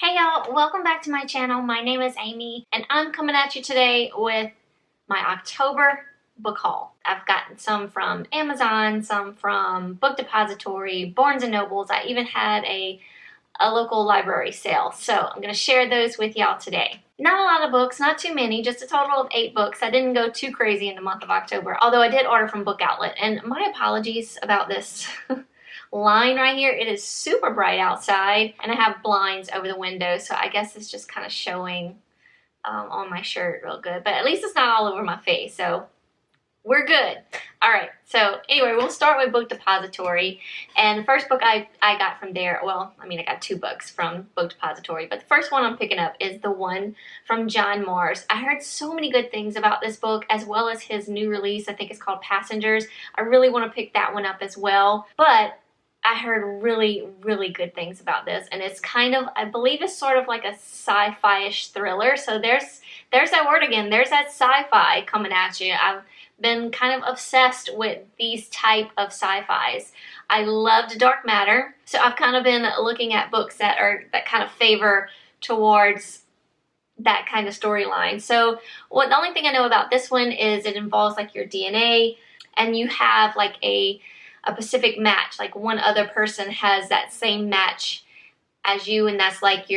Hey y'all, welcome back to my channel. My name is Amy and I'm coming at you today with my October book haul. I've gotten some from Amazon, some from Book Depository, Barnes & Nobles. I even had a local library sale. So I'm going to share those with y'all today. Not a lot of books, not too many, just a total of 8 books. I didn't go too crazy in the month of October, although I did order from Book Outlet. And my apologies about this line right here. It is super bright outside and I have blinds over the window, so I guess it's just kind of showing on my shirt real good, but at least it's not all over my face, so we're good. All right, so anyway, we'll start with Book Depository, and the first book I got from there, well, I mean, I got 2 books from Book Depository, but the first one I'm picking up is the one from John Marrs. I heard so many good things about this book, as well as his new release. I think it's called Passengers. I really want to pick that one up as well, but I heard really, really good things about this, and it's kind of, I believe it's sort of like a sci-fi-ish thriller, so there's that word again, there's that sci-fi coming at you. I've been kind of obsessed with these type of sci-fis. I loved Dark Matter, so I've kind of been looking at books that kind of favor towards that kind of storyline. So the only thing I know about this one is it involves like your DNA, and you have like a specific match, like one other person has that same match as you, and that's like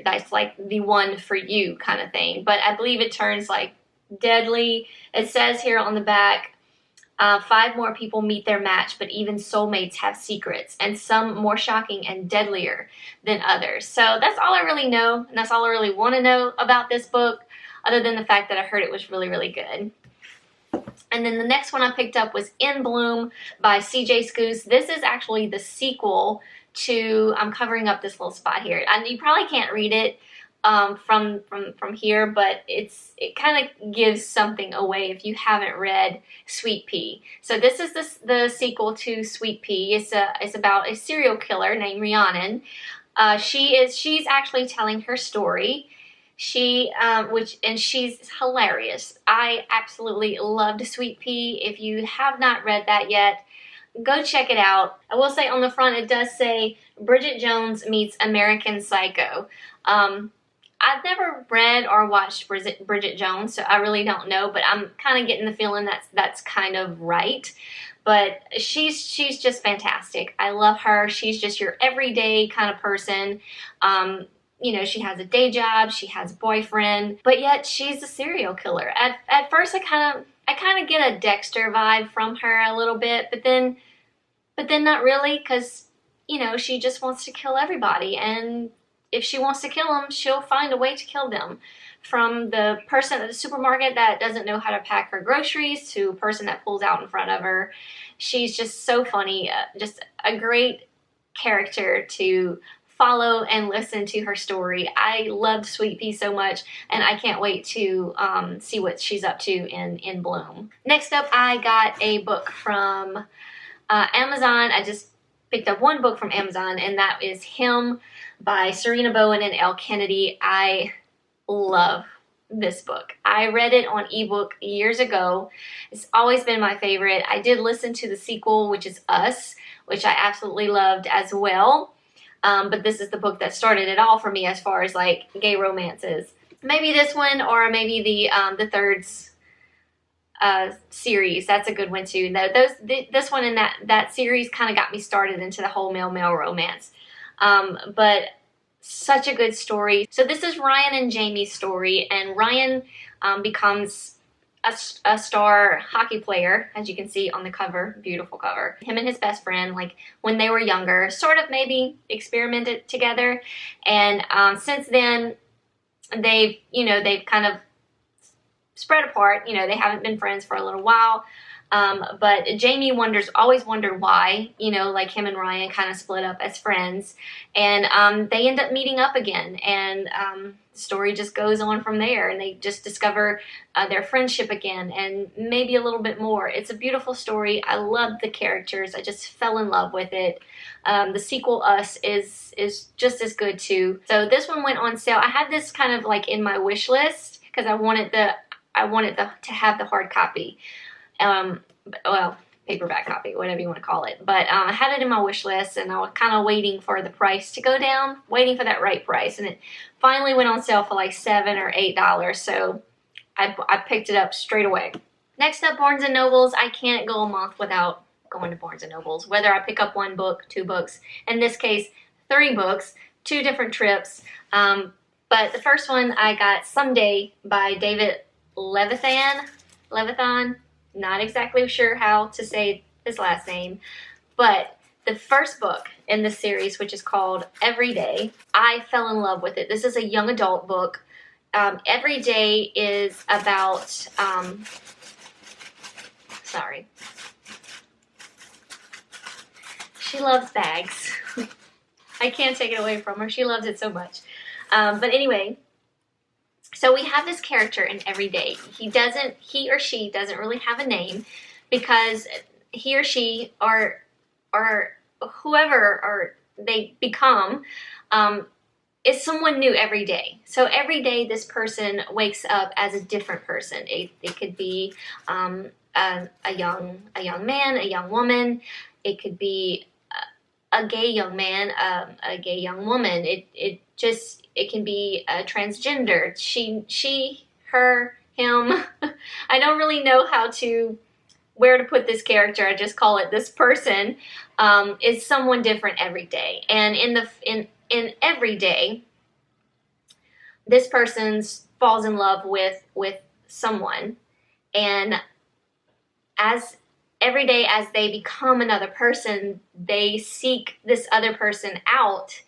that's like the one for you kind of thing. But I believe it turns like deadly. It says here on the back, 5 more people meet their match, but even soulmates have secrets, and some more shocking and deadlier than others. So that's all I really know, and that's all I really want to know about this book, other than the fact that I heard it was really, really good. And then the next one I picked up was In Bloom by C.J. Scoose. This is actually the sequel to, I'm covering up this little spot here, and you probably can't read it from here, but it kind of gives something away if you haven't read Sweet Pea. So this is the sequel to Sweet Pea. It's about a serial killer named Rhiannon. She's actually telling her story. She's hilarious. I absolutely loved Sweet Pea. If you have not read that yet, go check it out. I will say on the front it does say Bridget Jones meets American Psycho. I've never read or watched Bridget Jones, so I really don't know, but I'm kind of getting the feeling that's kind of right. But she's just fantastic. I love her. She's just your everyday kind of person. You know, she has a day job, she has a boyfriend, but yet she's a serial killer. At first I kind of get a Dexter vibe from her a little bit, but then not really, because, you know, she just wants to kill everybody, and if she wants to kill them, she'll find a way to kill them. From the person at the supermarket that doesn't know how to pack her groceries to a person that pulls out in front of her. She's just so funny, just a great character to follow and listen to her story. I loved Sweet Pea so much, and I can't wait to see what she's up to in Bloom. Next up, I got a book from Amazon. I just picked up one book from Amazon, and that is Him by Serena Bowen and Elle Kennedy. I love this book. I read it on ebook years ago. It's always been my favorite. I did listen to the sequel, which is Us, which I absolutely loved as well. But this is the book that started it all for me as far as like gay romances. Maybe this one, or maybe the Thirds series. That's a good one too. This one and that series kind of got me started into the whole male romance. But such a good story. So this is Ryan and Jamie's story, and Ryan becomes a star hockey player, as you can see on the cover. Beautiful cover. Him and his best friend, like when they were younger, sort of maybe experimented together, and since then they've kind of spread apart. You know, they haven't been friends for a little while. But Jamie always wondered why, you know, like him and Ryan kind of split up as friends, and they end up meeting up again, and the story just goes on from there, and they just discover their friendship again, and maybe a little bit more. It's a beautiful story. I love the characters. I just fell in love with it. The sequel, Us, is just as good too. So this one went on sale. I had this kind of like in my wish list because I wanted to have the hard copy. Well, paperback copy, whatever you want to call it. But I had it in my wish list, and I was kind of waiting for the price to go down, waiting for that right price. And it finally went on sale for like $7 or $8. So I picked it up straight away. Next up, Barnes & Nobles. I can't go a month without going to Barnes & Nobles, whether I pick up 1 book, 2 books. In this case, 3 books, 2 different trips. But the first one I got Someday by David Levithan. Not exactly sure how to say his last name, but the first book in the series, which is called Every Day, I fell in love with it. This is a young adult book. Every Day is about, sorry. She loves bags. I can't take it away from her. She loves it so much. But anyway, so we have this character in Every Day. He or she doesn't really have a name, because he or she or whoever they become is someone new every day. So every day this person wakes up as a different person. It could be a young man, a young woman. It could be a gay young man, a gay young woman. It can be a transgender. She, her, him. I don't really know where to put this character. I just call it this person is someone different every day. And in Every Day, this person falls in love with someone, and every day as they become another person, they seek this other person out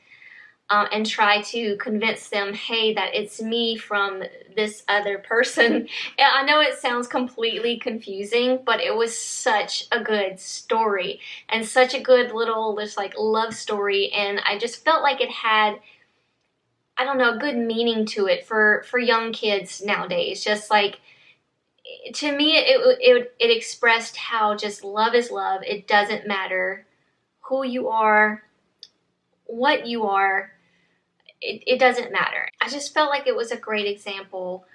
and try to convince them, hey, that it's me from this other person. I know it sounds completely confusing, but it was such a good story and such a good little just like love story, and I just felt like it had, I don't know, a good meaning to it for young kids nowadays. Just like, to me, it expressed how just love is love. It doesn't matter who you are, what you are. It doesn't matter. I just felt like it was a great example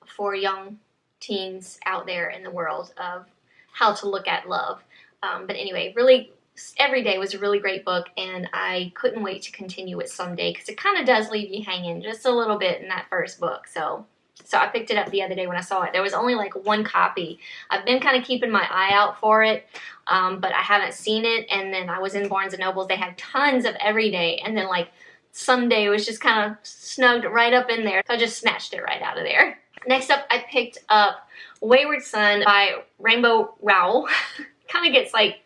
for young teens out there in the world of how to look at love. But anyway, really, Every Day was a really great book, and I couldn't wait to continue it someday, because it kind of does leave you hanging just a little bit in that first book. So I picked it up the other day when I saw it. There was only like 1 copy. I've been kind of keeping my eye out for it, but I haven't seen it. And then I was in Barnes & Nobles. They had tons of Every Day, and then like Someday was just kind of snugged right up in there. So I just snatched it right out of there. Next up, I picked up Wayward Son by Rainbow Rowell. Kind of gets like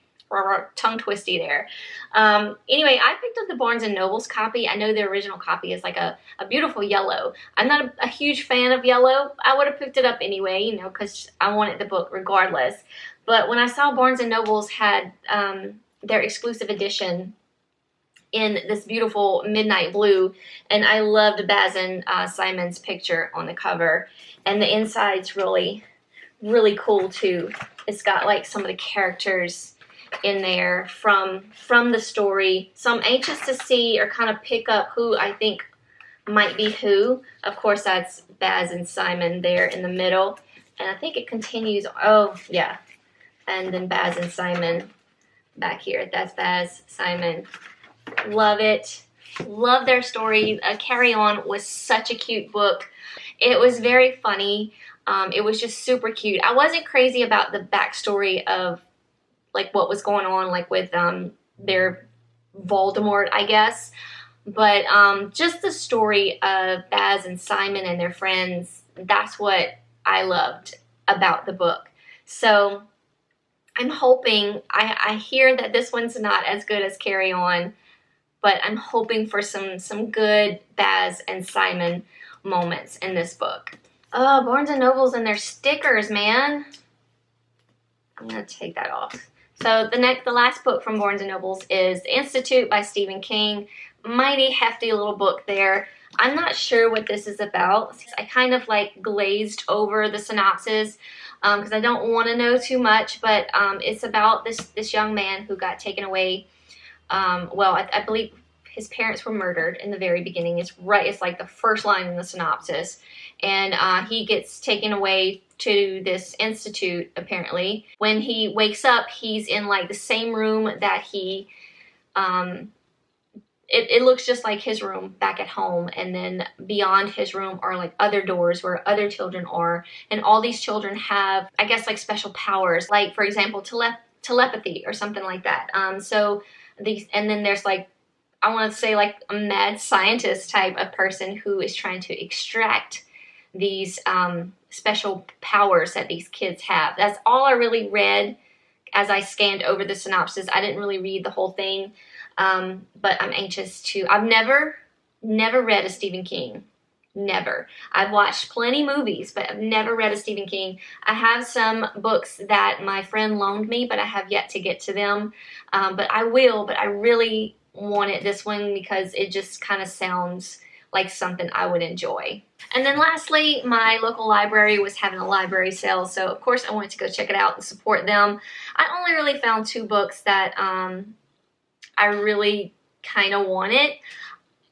tongue twisty there. Anyway, I picked up the Barnes & Nobles copy. I know the original copy is like a beautiful yellow. I'm not a huge fan of yellow. I would have picked it up anyway, you know, because I wanted the book regardless. But when I saw Barnes & Nobles had their exclusive edition in this beautiful midnight blue, and I loved Baz and Simon's picture on the cover, and the inside's really, really cool too. It's got like some of the characters in there from the story. So I'm anxious to see or kind of pick up who I think might be who. Of course, that's Baz and Simon there in the middle, and I think it continues. Oh yeah, and then Baz and Simon back here. That's Baz, Simon. Love it. Love their story. Carry On was such a cute book. It was very funny. It was just super cute. I wasn't crazy about the backstory of like what was going on like with their Voldemort, I guess. But just the story of Baz and Simon and their friends, that's what I loved about the book. So I'm hoping, I hear that this one's not as good as Carry On, but I'm hoping for some good Baz and Simon moments in this book. Oh, Barnes & Nobles and their stickers, man. I'm going to take that off. So the last book from Barnes & Nobles is The Institute by Stephen King. Mighty hefty little book there. I'm not sure what this is about. I kind of like glazed over the synopsis because I don't want to know too much, but it's about this young man who got taken away. I believe his parents were murdered in the very beginning. It's like the first line in the synopsis. And he gets taken away to this institute, apparently. When he wakes up, he's in like the same room that he, it looks just like his room back at home, and then beyond his room are like other doors where other children are, and all these children have, I guess, like special powers, like for example telepathy or something like that. So these, and then there's like, I want to say like a mad scientist type of person who is trying to extract these special powers that these kids have. That's all I really read as I scanned over the synopsis. I didn't really read the whole thing. But I'm anxious to. I've never read a Stephen King. Never. I've watched plenty movies, but I've never read a Stephen King. I have some books that my friend loaned me, but I have yet to get to them. But I will, but I really wanted this one because it just kind of sounds like something I would enjoy. And then lastly, my local library was having a library sale, so of course I wanted to go check it out and support them. I only really found 2 books that I really kind of wanted.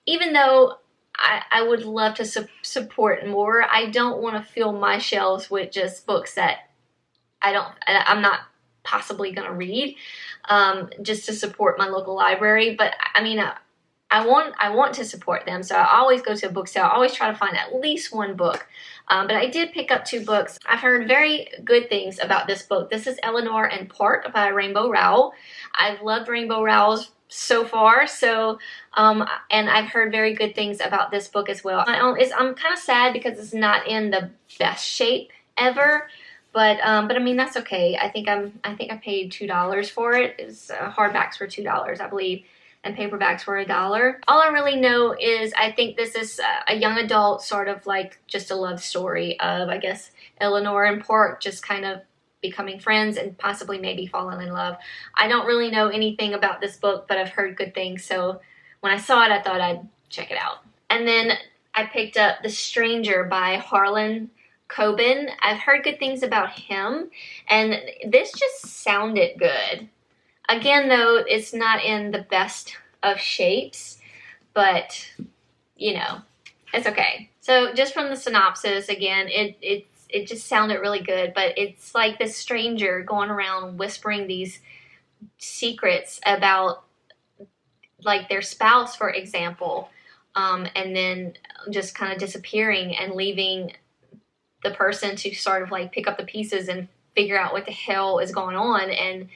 Even though I would love to support more, I don't want to fill my shelves with just books that I'm not possibly going to read, just to support my local library. But I mean, I want to support them, so I always go to a book sale. I always try to find at least 1 book. But I did pick up 2 books. I've heard very good things about this book. This is Eleanor and Park by Rainbow Rowell. I've loved Rainbow Rowell's so far, so and I've heard very good things about this book as well. I'm kind of sad because it's not in the best shape ever, but I mean that's okay. I think I paid $2 for it. It's hardbacks were $2, I believe, and paperbacks were $1. All I really know is I think this is a young adult, sort of like just a love story of, I guess, Eleanor and Park just kind of becoming friends and possibly maybe falling in love. I don't really know anything about this book, but I've heard good things, so when I saw it, I thought I'd check it out. And then I picked up The Stranger by Harlan Coben. I've heard good things about him, and this just sounded good. Again, though, it's not in the best of shapes, but, you know, it's okay. So just from the synopsis, again, it just sounded really good, but it's like this stranger going around whispering these secrets about like their spouse, for example, and then just kind of disappearing and leaving the person to sort of like pick up the pieces and figure out what the hell is going on and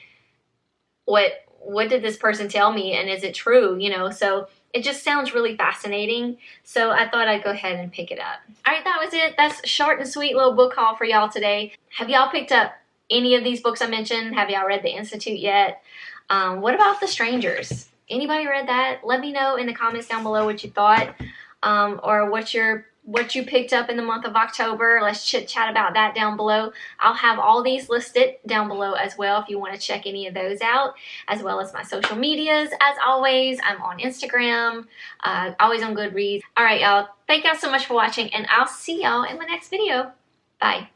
what did this person tell me, and is it true, you know? So it just sounds really fascinating, so I thought I'd go ahead and pick it up. Alright, that was it. That's a short and sweet little book haul for y'all today. Have y'all picked up any of these books I mentioned? Have y'all read The Institute yet? What about The Strangers? Anybody read that? Let me know in the comments down below what you thought, or what you picked up in the month of October. Let's chit chat about that down below. I'll have all these listed down below as well if you want to check any of those out, as well as my social medias. As always, I'm on Instagram, always on Goodreads. Alright, y'all. Thank y'all so much for watching, and I'll see y'all in my next video. Bye.